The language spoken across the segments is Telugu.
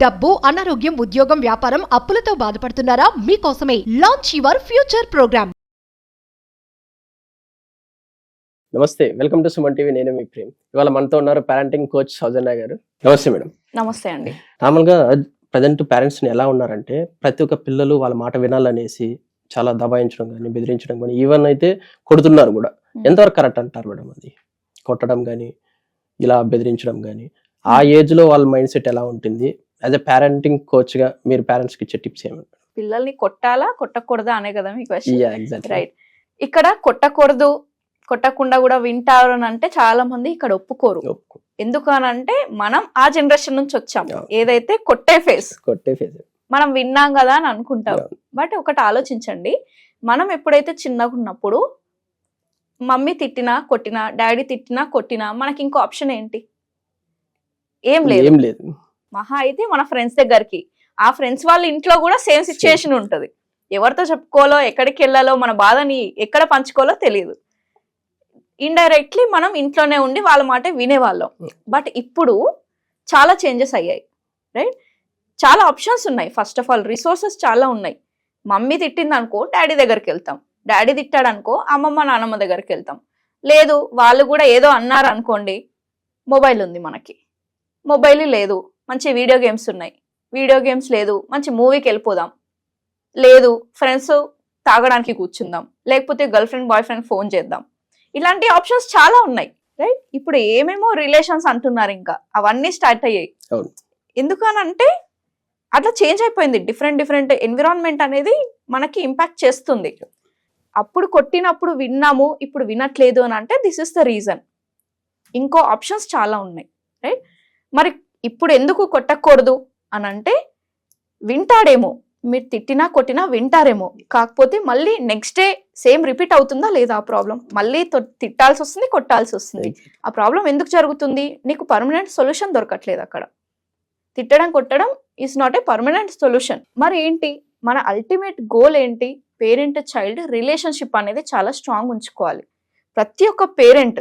డబ్బు, అనారోగ్యం, ఉద్యోగం, వ్యాపారం, అప్పులతో బాధపడుతున్నారా? మీకోసమే లాంచ్ యువర్ ఫ్యూచర్ ప్రోగ్రామ్. నమస్తే, వెల్కమ్ టు సుమన్ టీవీ. నేను మీ ప్రేమ్. ఇవాళ మనతో ఉన్నారు పేరెంటింగ్ కోచ్ సౌజన్య గారు. నమస్తే మేడం. నమస్తే అండి. నార్మల్గా ప్రజెంట్ పేరెంట్స్ ఎలా ఉన్నారంటే ప్రతి ఒక్క పిల్లలు వాళ్ళ మాట వినాలనేసి చాలా దబాయించడం కానీ, బెదిరించడం కానీ, ఈవెన్ అయితే కొడుతున్నారు కూడా. ఎంతవరకు కరెక్ట్ అంటారు మేడం? అది కొట్టడం కానీ, ఇలా బెదిరించడం కానీ, ఆ ఏజ్ లో వాళ్ళ మైండ్ సెట్ ఎలా ఉంటుంది? యాజ్ ఎ పేరెంటింగ్ కోచ్ గా మీరు పేరెంట్స్ కి ఇచ్చే టిప్స్ ఏమి? పిల్లల్ని కొట్టాలా కొట్టకూడదా అనే కదా మీ క్వశ్చన్. Exactly right. ఇక్కడ కొట్టకూడదు, కొట్టకుండా కూడా వింటారు అని అంటే చాలా మంది ఇక్కడ ఒప్పుకోరు. ఎందుకు అని అంటే మనం ఆ జనరేషన్ నుంచి వచ్చాం. ఏదైతే కొట్టే ఫేస్ మనం విన్నాం కదా అని అనుకుంటాం. బట్ ఒకటి ఆలోచించండి, మనం ఎప్పుడైతే చిన్నగా ఉన్నప్పుడు మమ్మీ తిట్టినా కొట్టినా, డాడీ తిట్టినా కొట్టినా మనకి ఇంకో ఆప్షన్ ఏంటి? ఏం లేదు. మహా అయితే మన ఫ్రెండ్స్ దగ్గరికి, ఆ ఫ్రెండ్స్ వాళ్ళ ఇంట్లో కూడా సేమ్ సిచ్యుయేషన్ ఉంటది. ఎవరితో చెప్పుకోవాలో, ఎక్కడికి వెళ్ళాలో, మన బాధని ఎక్కడ పంచుకోవాలో తెలియదు. ఇండైరెక్ట్లీ మనం ఇంట్లోనే ఉండి వాళ్ళ మాట వినేవాళ్ళం. బట్ ఇప్పుడు చాలా చేంజెస్ అయ్యాయి. రైట్. చాలా ఆప్షన్స్ ఉన్నాయి. ఫస్ట్ ఆఫ్ ఆల్ రిసోర్సెస్ చాలా ఉన్నాయి. మమ్మీ తిట్టింది అనుకో డాడీ దగ్గరికి వెళ్తాం, డాడీ తిట్టాడు అనుకో అమ్మమ్మ నాన్నమ్మ దగ్గరికి వెళ్తాం. లేదు వాళ్ళు కూడా ఏదో అన్నారు అనుకోండి, మొబైల్ ఉంది మనకి, మొబైల్ లేదు మంచి వీడియో గేమ్స్ ఉన్నాయి, వీడియో గేమ్స్ లేదు మంచి మూవీకి వెళ్ళిపోదాం, లేదు ఫ్రెండ్స్ తాగడానికి కూర్చుందాం, లేకపోతే girl friend boy friend phone చేద్దాం. ఇలాంటి ఆప్షన్స్ చాలా ఉన్నాయి. రైట్. ఇప్పుడు ఏమేమో రిలేషన్స్ అంటున్నారు, ఇంకా అవన్నీ స్టార్ట్ అయ్యాయి. ఎందుకనంటే అట్లా చేంజ్ అయిపోయింది. డిఫరెంట్ ఎన్విరాన్మెంట్ అనేది మనకి ఇంపాక్ట్ చేస్తుంది. అప్పుడు కొట్టినప్పుడు విన్నాము, ఇప్పుడు వినట్లేదు అని అంటే దిస్ ఇస్ ద రీజన్. ఇంకో ఆప్షన్స్ చాలా ఉన్నాయి. రైట్. మరి ఇప్పుడు ఎందుకు కొట్టకూడదు అని అంటే, వింటాడేమో, మీరు తిట్టినా కొట్టినా వింటారేమో, కాకపోతే మళ్ళీ నెక్స్ట్ డే సేమ్ రిపీట్ అవుతుందా లేదా ఆ ప్రాబ్లం? మళ్ళీ తిట్టాల్సి వస్తుంది, కొట్టాల్సి వస్తుంది. ఆ ప్రాబ్లం ఎందుకు జరుగుతుంది? నీకు పర్మనెంట్ సొల్యూషన్ దొరకట్లేదు అక్కడ. తిట్టడం కొట్టడం is not a permanent solution. మరి ఏంటి మన అల్టిమేట్ గోల్ ఏంటి? పేరెంట్ చైల్డ్ రిలేషన్షిప్ అనేది చాలా స్ట్రాంగ్ ఉంచుకోవాలి. ప్రతి ఒక్క పేరెంట్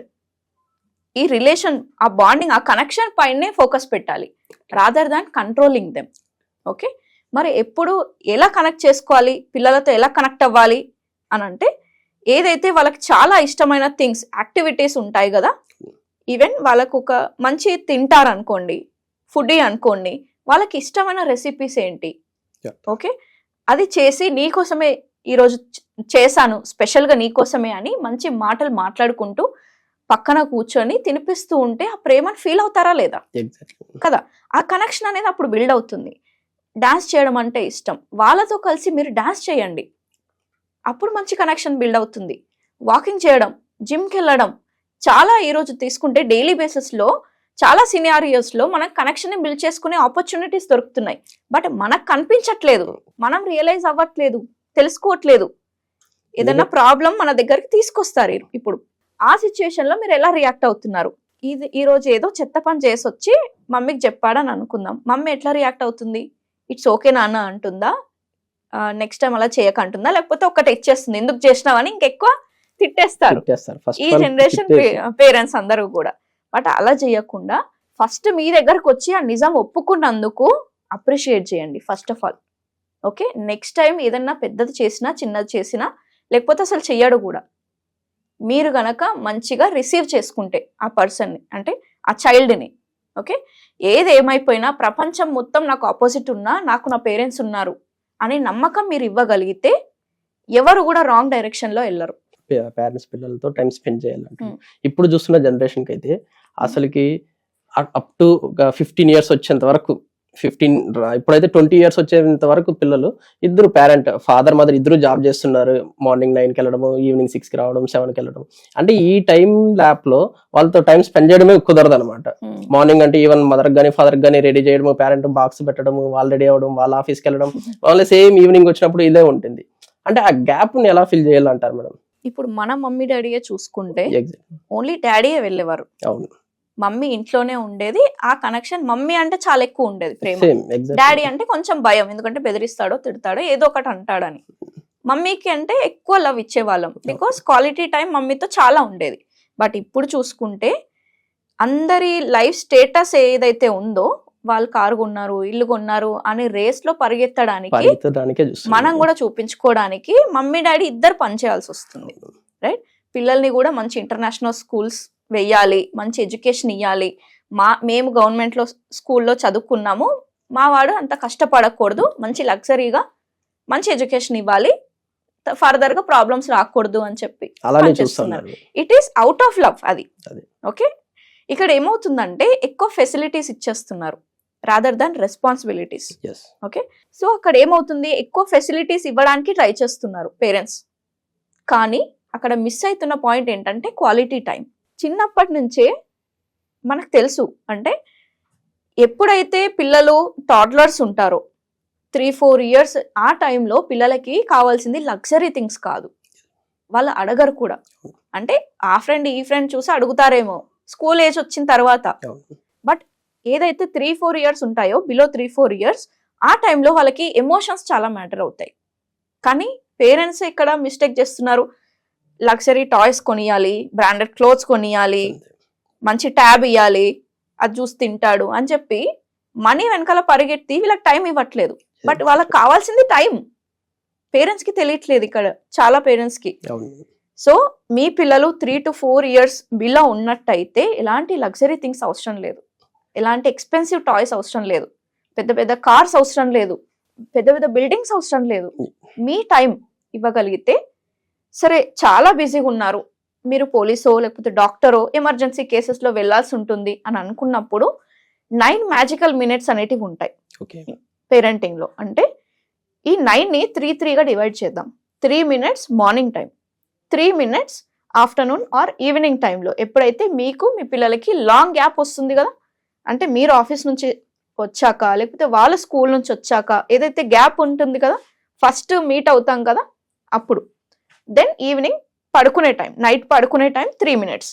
ఈ రిలేషన్, ఆ బాండింగ్, ఆ కనెక్షన్ పైనే ఫోకస్ పెట్టాలి, rather than controlling them. Okay. మరి ఎప్పుడు ఎలా కనెక్ట్ చేసుకోవాలి, పిల్లలతో ఎలా కనెక్ట్ అవ్వాలి అని అంటే, ఏదైతే వాళ్ళకి చాలా ఇష్టమైన థింగ్స్, యాక్టివిటీస్ ఉంటాయి కదా, ఈవెన్ వాళ్ళకు ఒక మంచి తింటారనుకోండి, ఫుడీ అనుకోండి, వాళ్ళకి ఇష్టమైన రెసిపీస్ ఏంటి, ఓకే, అది చేసి నీకోసమే ఈరోజు చేశాను స్పెషల్గా నీకోసమే అని మంచి మాటలు మాట్లాడుకుంటూ పక్కన కూర్చొని తినిపిస్తూ ఉంటే ఆ ప్రేమను ఫీల్ అవుతారా లేదా? కదా. ఆ కనెక్షన్ అనేది అప్పుడు బిల్డ్ అవుతుంది. డాన్స్ చేయడం అంటే ఇష్టం, వాళ్ళతో కలిసి మీరు డాన్స్ చేయండి, అప్పుడు మంచి కనెక్షన్ బిల్డ్ అవుతుంది. వాకింగ్ చేయడం, జిమ్కి వెళ్ళడం, చాలా ఈరోజు తీసుకుంటే డైలీ బేసిస్లో చాలా సినారియోస్లో మనం కనెక్షన్ బిల్డ్ చేసుకునే ఆపర్చునిటీస్ దొరుకుతున్నాయి. బట్ మనకు కనిపించట్లేదు, మనం రియలైజ్ అవ్వట్లేదు, తెలుసుకోవట్లేదు. ఏదైనా ప్రాబ్లం మన దగ్గరికి తీసుకొస్తారు. ఇప్పుడు ఆ సిచ్యుయేషన్లో మీరు ఎలా రియాక్ట్ అవుతున్నారు? ఈ రోజు ఏదో చెత్త పని చేసి వచ్చి మమ్మీకి చెప్పాడని అనుకుందాం, మమ్మీ ఎట్లా రియాక్ట్ అవుతుంది? ఇట్స్ ఓకే నాన్న అంటుందా, నెక్స్ట్ టైం అలా చేయకంటుందా, లేకపోతే ఒకటి ఇచ్చేస్తుంది, ఎందుకు చేసినావని ఇంకెక్కువ తిట్టేస్తారు ఈ జనరేషన్ పేరెంట్స్ అందరూ కూడా. బట్ అలా చేయకుండా ఫస్ట్ మీ దగ్గరకు వచ్చి ఆ నిజం ఒప్పుకున్నందుకు అప్రిషియేట్ చేయండి first of all. Okay. Next time ఏదన్నా పెద్దది చేసినా, చిన్నది చేసినా, లేకపోతే అసలు చెయ్యడు కూడా, మీరు గనక మంచిగా రిసీవ్ చేసుకుంటే ఆ పర్సన్ని, అంటే ఆ చైల్డ్ని, ఓకే, ఏది ఏమైపోయినా ప్రపంచం మొత్తం నాకు ఆపోజిట్ ఉన్నా నాకు నా పేరెంట్స్ ఉన్నారు అనే నమ్మకం మీరు ఇవ్వగలిగితే ఎవరు కూడా రాంగ్ డైరెక్షన్లో వెళ్ళరు. పేరెంట్స్ పిల్లలతో టైం స్పెండ్ చేయాలంటే ఇప్పుడు చూస్తున్న జనరేషన్కి అయితే అసలుకి అప్ టు 15 years వచ్చేంత వరకు, ఇప్పుడైతే 20 years వచ్చేంత వరకు పిల్లలు ఇద్దరు పేరెంట్, ఫాదర్ మదర్ ఇద్దరు జాబ్ చేస్తున్నారు. మార్నింగ్ 9కి వెళ్ళడము, ఈవినింగ్ 6కి రావడం, 7కి వెళ్ళడం. అంటే ఈ టైం ల్యాప్ లో వాళ్ళతో టైం స్పెండ్ చేయడమే కుదరదు అనమాట. మార్నింగ్ అంటే ఈవెన్ మదర్ గానీ ఫాదర్ గానీ రెడీ చేయడము, పేరెంట్ బాక్స్ పెట్టడము, వాళ్ళు రెడీ అవ్వడం, వాళ్ళ ఆఫీస్కి వెళ్ళడం, వాళ్ళ సేమ్ ఈవినింగ్ వచ్చినప్పుడు ఇదే ఉంటుంది. అంటే ఆ గ్యాప్ ని ఎలా ఫిల్ చేయాలంటారు మేడం? ఇప్పుడు మన మమ్మీ డాడీయే చూసుకుంటే ఓన్లీ డాడీయే వెళ్ళేవారు. అవును. మమ్మీ ఇంట్లోనే ఉండేది. ఆ కనెక్షన్ మమ్మీ అంటే చాలా ఎక్కువ ఉండేది ప్రేమ. డాడీ అంటే కొంచెం భయం, ఎందుకంటే బెదిరిస్తాడో తిడతాడో ఏదో ఒకటి అంటాడని. మమ్మీకి అంటే ఎక్కువ లవ్ ఇచ్చేవాళ్ళం, బికాస్ క్వాలిటీ టైం మమ్మీతో చాలా ఉండేది. బట్ ఇప్పుడు చూసుకుంటే అందరి లైఫ్ స్టేటస్ ఏదైతే ఉందో వాళ్ళు కారు కొన్నారు, ఇల్లు కొన్నారు అనే రేస్ లో పరిగెత్తడానికే చూస్తున్నాం. మనం కూడా చూపించుకోవడానికి మమ్మీ డాడీ ఇద్దరు పనిచేయాల్సి వస్తుంది. రైట్, పిల్లల్ని కూడా మంచి ఇంటర్నేషనల్ స్కూల్స్ వెయ్యాలి, మంచి ఎడ్యుకేషన్ ఇవ్వాలి. మేము గవర్నమెంట్ లో స్కూల్లో చదువుకున్నాము, మా వాడు అంత కష్టపడకూడదు, మంచి లగ్జరీగా మంచి ఎడ్యుకేషన్ ఇవ్వాలి, ఫర్దర్ గా ప్రాబ్లమ్స్ రాకూడదు అని చెప్పి చూస్తున్నారు. It is out of love అది. ఓకే, ఇక్కడ ఏమవుతుందంటే ఎక్కువ ఫెసిలిటీస్ ఇచ్చేస్తున్నారు rather than responsibilities. Okay, so అక్కడ ఏమవుతుంది, ఎక్కువ ఫెసిలిటీస్ ఇవ్వడానికి ట్రై చేస్తున్నారు పేరెంట్స్, కానీ అక్కడ మిస్ అవుతున్న పాయింట్ ఏంటంటే క్వాలిటీ టైం. చిన్నప్పటి నుంచే మనకు తెలుసు, అంటే ఎప్పుడైతే పిల్లలు టాడ్లర్స్ ఉంటారో 3-4 years ఆ టైంలో పిల్లలకి కావాల్సింది లగ్జరీ థింగ్స్ కాదు, వాళ్ళు అడగరు కూడా. అంటే ఆ ఫ్రెండ్ ఈ ఫ్రెండ్ చూసి అడుగుతారేమో స్కూల్ ఏజ్ వచ్చిన తర్వాత. బట్ ఏదైతే 3-4 years ఉంటాయో, బిలో 3-4 years, ఆ టైంలో వాళ్ళకి ఎమోషన్స్ చాలా మ్యాటర్ అవుతాయి. కానీ పేరెంట్స్ ఇక్కడ మిస్టేక్ చేస్తున్నారు. లగ్జరీ టాయ్స్ కొనియాలి, బ్రాండెడ్ క్లోత్స్ కొనియాలి, మంచి ట్యాబ్ ఇవ్వాలి, అది చూసి తింటాడు అని చెప్పి మనీ వెనకాల పరిగెత్తి వీళ్ళకి టైం ఇవ్వట్లేదు. బట్ వాళ్ళకి కావాల్సింది టైం, పేరెంట్స్ కి తెలియట్లేదు ఇక్కడ చాలా పేరెంట్స్ కి. సో మీ పిల్లలు 3 to 4 years బిలో ఉన్నట్టయితే ఎలాంటి లగ్జరీ థింగ్స్ అవసరం లేదు, ఎలాంటి ఎక్స్పెన్సివ్ టాయ్స్ అవసరం లేదు, పెద్ద పెద్ద కార్స్ అవసరం లేదు, పెద్ద పెద్ద బిల్డింగ్స్ అవసరం లేదు. మీ టైం ఇవ్వగలిగితే సరే. చాలా బిజీగా ఉన్నారు మీరు, పోలీసో లేకపోతే డాక్టరో ఎమర్జెన్సీ కేసెస్లో వెళ్లాల్సి ఉంటుంది అని అనుకున్నప్పుడు 9 magical minutes అనేటివి ఉంటాయి పేరెంటింగ్ లో. అంటే ఈ 9ని 3-3గా డివైడ్ చేద్దాం. 3 minutes morning time, 3 minutes afternoon or evening టైంలో. ఎప్పుడైతే మీకు మీ పిల్లలకి లాంగ్ గ్యాప్ వస్తుంది కదా, అంటే మీరు ఆఫీస్ నుంచి వచ్చాక లేకపోతే వాళ్ళ స్కూల్ నుంచి వచ్చాక ఏదైతే గ్యాప్ ఉంటుంది కదా, ఫస్ట్ మీట్ అవుతాం కదా అప్పుడు. దెన్ ఈవినింగ్ పడుకునే టైం, నైట్ పడుకునే టైం 3 minutes.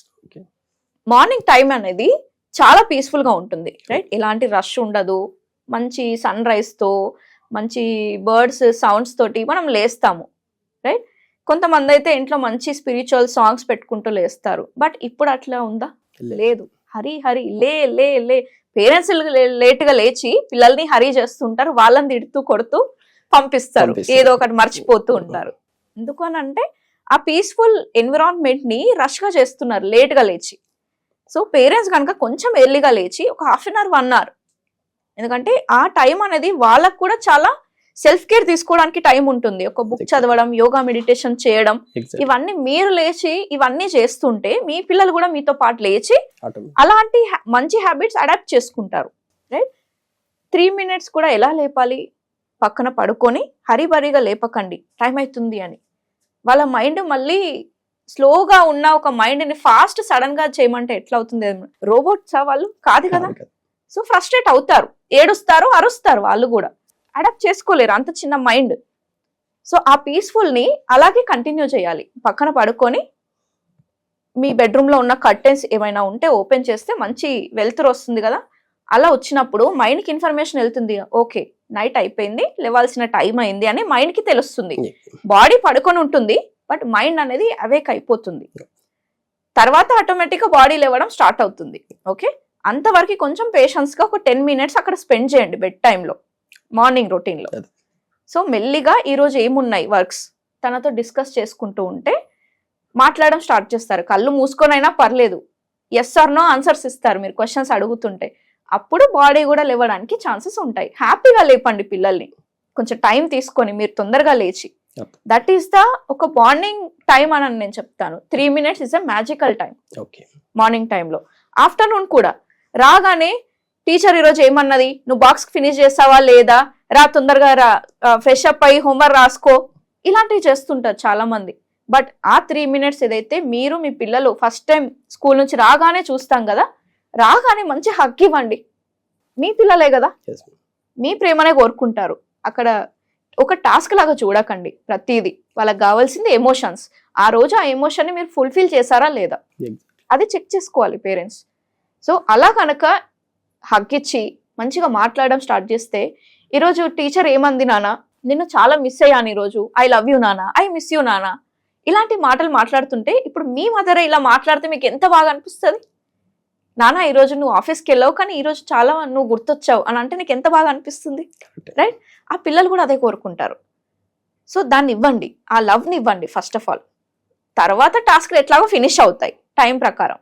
మార్నింగ్ టైం అనేది చాలా పీస్ఫుల్ గా ఉంటుంది. రైట్, ఎలాంటి రష్ ఉండదు, మంచి సన్ రైజ్ తో, మంచి బర్డ్స్ సౌండ్స్ తోటి మనం లేస్తాము. రైట్, కొంతమంది అయితే ఇంట్లో మంచి స్పిరిచువల్ సాంగ్స్ పెట్టుకుంటూ లేస్తారు. బట్ ఇప్పుడు అట్లా ఉందా? లేదు. హరి హరి లే లే లే, పేరెంట్స్ లేట్ గా లేచి పిల్లల్ని హరి చేస్తుంటారు, వాళ్ళని తిడుతూ కొడుతూ పంపిస్తారు, ఏదో ఒకటి మర్చిపోతూ ఉంటారు. ఎందుకు అని అంటే ఆ పీస్ఫుల్ ఎన్విరాన్మెంట్ ని రష్ గా చేస్తున్నారు లేట్ గా లేచి. సో పేరెంట్స్ కనుక కొంచెం ఎర్లీగా లేచి ఒక 1/2 hour 1 hour, ఎందుకంటే ఆ టైం అనేది వాళ్ళకు కూడా చాలా సెల్ఫ్ కేర్ తీసుకోవడానికి టైం ఉంటుంది. ఒక బుక్ చదవడం, యోగా మెడిటేషన్ చేయడం, ఇవన్నీ మీరు లేచి ఇవన్నీ చేస్తుంటే మీ పిల్లలు కూడా మీతో పాటు లేచి అలాంటి మంచి హ్యాబిట్స్ అడాప్ట్ చేసుకుంటారు. రైట్, 3 minutes కూడా ఎలా లేపాలి, పక్కన పడుకొని హరిబరిగా లేపకండి టైం అవుతుంది అని. వాళ్ళ మైండ్ మళ్ళీ స్లోగా ఉన్న ఒక మైండ్ ని ఫాస్ట్ సడన్ గా చేయమంటే ఎట్లా అవుతుంది? రోబోట్సా వాళ్ళు? కాదు కదా. సో ఫ్రస్ట్రేట్ అవుతారు, ఏడుస్తారు, అరుస్తారు, వాళ్ళు కూడా అడాప్ట్ చేసుకోలేరు అంత చిన్న మైండ్. సో ఆ పీస్ఫుల్ ని అలాగే కంటిన్యూ చేయాలి. పక్కన పడుకొని మీ బెడ్రూమ్ లో ఉన్న కర్టెన్స్ ఏమైనా ఉంటే ఓపెన్ చేస్తే మంచి వెలుతురు వస్తుంది కదా. అలా వచ్చినప్పుడు మైండ్ కి ఇన్ఫర్మేషన్ వెళ్తుంది, ఓకే నైట్ అయిపోయింది, లేవాల్సిన టైం అయింది అని మైండ్ కి తెలుస్తుంది. బాడీ పడుకొని ఉంటుంది బట్ మైండ్ అనేది అవేక్ అయిపోతుంది. తర్వాత ఆటోమేటిక్ గా బాడీ లేవడం స్టార్ట్ అవుతుంది. ఓకే, అంతవరకు కొంచెం పేషెన్స్ గా ఒక 10 minutes అక్కడ స్పెండ్ చేయండి బెడ్ టైంలో, మార్నింగ్ రొటీన్ లో. సో మెల్లిగా ఈ రోజు ఏమున్నాయి వర్క్స్ తనతో డిస్కస్ చేసుకుంటూ ఉంటే మాట్లాడడం స్టార్ట్ చేస్తారు. కళ్ళు మూసుకొని అయినా పర్లేదు, ఎస్ ఆర్ నో ఆన్సర్స్ ఇస్తారు మీరు క్వశ్చన్స్ అడుగుతుంటే. అప్పుడు బాడీ కూడా లేవడానికి ఛాన్సెస్ ఉంటాయి. హ్యాపీగా లేపండి పిల్లల్ని, కొంచెం టైం తీసుకొని మీరు తొందరగా లేచి. దట్ ఈస్ ద ఒక బాండింగ్ టైం అని నేను చెప్తాను. 3 minutes is a magical time morning టైంలో. ఆఫ్టర్నూన్ కూడా రాగానే టీచర్ ఈరోజు ఏమన్నది, నువ్వు బాక్స్ ఫినిష్ చేస్తావా లేదా, రా తొందరగా రా, ఫ్రెష్ అప్ అయ్యి హోంవర్క్ రాసుకో, ఇలాంటివి చేస్తుంటారు చాలా మంది. బట్ ఆ 3 minutes ఏదైతే మీరు మీ పిల్లలు ఫస్ట్ టైం స్కూల్ నుంచి రాగానే చూస్తాం కదా, రాగానే మంచి హగ్ ఇవ్వండి. మీ పిల్లలే కదా, మీ ప్రేమనే కోరుకుంటారు. అక్కడ ఒక టాస్క్ లాగా చూడకండి ప్రతిదీ. వాళ్ళకి కావాల్సింది ఎమోషన్స్. ఆ రోజు ఆ ఎమోషన్ ని మీరు ఫుల్ఫిల్ చేశారా లేదా అది చెక్ చేసుకోవాలి పేరెంట్స్. సో అలా కనుక హగ్ ఇచ్చి మంచిగా మాట్లాడడం స్టార్ట్ చేస్తే, ఈరోజు టీచర్ ఏమంది నాన్న, నిన్ను చాలా మిస్ అయ్యాను ఈరోజు, ఐ లవ్ యూ నాన్న, ఐ మిస్ యూ నాన్న, ఇలాంటి మాటలు మాట్లాడుతుంటే ఇప్పుడు మీ మదర్ ఇలా మాట్లాడితే మీకు ఎంత బాగా అనిపిస్తుంది? నాన్న ఈ రోజు నువ్వు ఆఫీస్కి వెళ్ళావు కానీ ఈ రోజు చాలా నువ్వు గుర్తొచ్చావు అని అంటే నీకు ఎంత బాగా అనిపిస్తుంది, రైట్? ఆ పిల్లలు కూడా అదే కోరుకుంటారు. సో దాన్ని ఇవ్వండి, ఆ లవ్ని ఇవ్వండి ఫస్ట్ ఆఫ్ ఆల్. తర్వాత టాస్క్లు ఎట్లాగో ఫినిష్ అవుతాయి టైం ప్రకారం.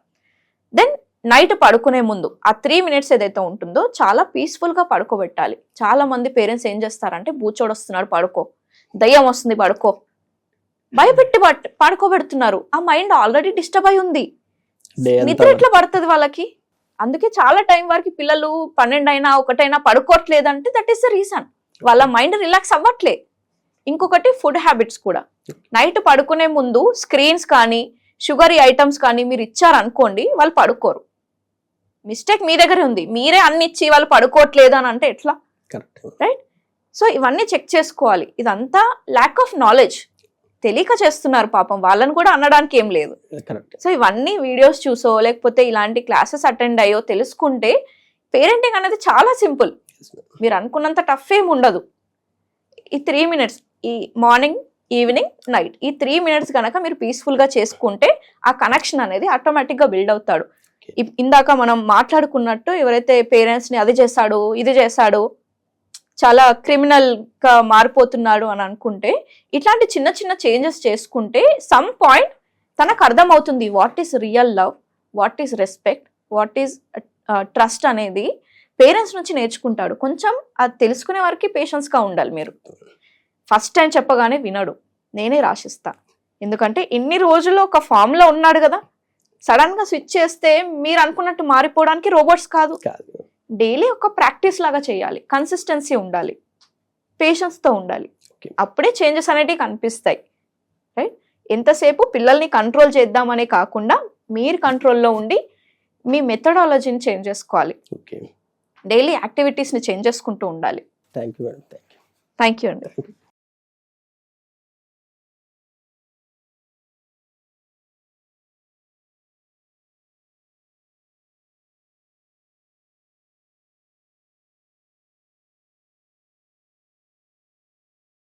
దెన్ నైట్ పడుకునే ముందు ఆ 3 minutes ఏదైతే ఉంటుందో చాలా పీస్ఫుల్గా పడుకోబెట్టాలి. చాలా మంది పేరెంట్స్ ఏం చేస్తారంటే బూచోడు వస్తున్నాడు పడుకో, దయ్యం వస్తుంది పడుకో, భయపెట్టి పడుకోబెడుతున్నారు. ఆ మైండ్ ఆల్రెడీ డిస్టర్బ్ అయి ఉంది, నిద్ర ఎట్లా పడుతుంది వాళ్ళకి? అందుకే చాలా టైం వరకు పిల్లలు 12 అయినా 1 అయినా పడుకోవట్లేదంటే దట్ ఈస్ ద రీజన్. వాళ్ళ మైండ్ రిలాక్స్ అవ్వట్లే. ఇంకొకటి ఫుడ్ హ్యాబిట్స్ కూడా. నైట్ పడుకునే ముందు స్క్రీన్స్ కానీ షుగరీ ఐటమ్స్ కానీ మీరు ఇచ్చారనుకోండి వాళ్ళు పడుకోరు. మిస్టేక్ మీ దగ్గరే ఉంది, మీరే అన్ని ఇచ్చి వాళ్ళు పడుకోవట్లేదు అని అంటే ఎట్లా, రైట్? సో ఇవన్నీ చెక్ చేసుకోవాలి. ఇదంతా ల్యాక్ ఆఫ్ నాలెడ్జ్, తెలియక చేస్తున్నారు పాపం, వాళ్ళని కూడా అనడానికి ఏం లేదు. సో ఇవన్నీ వీడియోస్ చూసో లేకపోతే ఇలాంటి క్లాసెస్ అటెండ్ అయ్యో తెలుసుకుంటే పేరెంటింగ్ అనేది చాలా సింపుల్. మీరు అనుకున్నంత టఫ్ ఏమి ఉండదు. ఈ 3 minutes, ఈ మార్నింగ్ ఈవినింగ్ నైట్, ఈ 3 minutes కనుక మీరు పీస్ఫుల్గా చేసుకుంటే ఆ కనెక్షన్ అనేది ఆటోమేటిక్గా బిల్డ్ అవుతాడు. ఇందాక మనం మాట్లాడుకున్నట్టు ఎవరైతే పేరెంట్స్ని అది చేశాడు ఇది చేశాడు చాలా క్రిమినల్గా మారిపోతున్నాడు అని అనుకుంటే ఇట్లాంటి చిన్న చిన్న చేంజెస్ చేసుకుంటే సమ్ పాయింట్ తనకు అర్థమవుతుంది what is real love, what is respect, what is trust అనేది పేరెంట్స్ నుంచి నేర్చుకుంటాడు. కొంచెం అది తెలుసుకునే వరకు పేషెన్స్గా ఉండాలి. మీరు ఫస్ట్ టైం చెప్పగానే వినడు, నేనే రాసిస్తా. ఎందుకంటే ఇన్ని రోజులు ఒక ఫామ్లో ఉన్నాడు కదా, సడన్గా స్విచ్ చేస్తే మీరు అనుకున్నట్టు మారిపోవడానికి రోబోట్స్ కాదు. డైలీ ఒక ప్రాక్టీస్ లాగా చేయాలి, కన్సిస్టెన్సీ ఉండాలి, పేషెన్స్తో ఉండాలి. అప్పుడే చేంజెస్ అనేటివి కనిపిస్తాయి, రైట్? ఎంతసేపు పిల్లల్ని కంట్రోల్ చేద్దామనే కాకుండా మీరు కంట్రోల్లో ఉండి మీ మెథడాలజీని చేంజ్ చేసుకోవాలి. డైలీ యాక్టివిటీస్ని చేంజ్ చేసుకుంటూ ఉండాలి. థ్యాంక్ యూ థ్యాంక్ యూ అండి.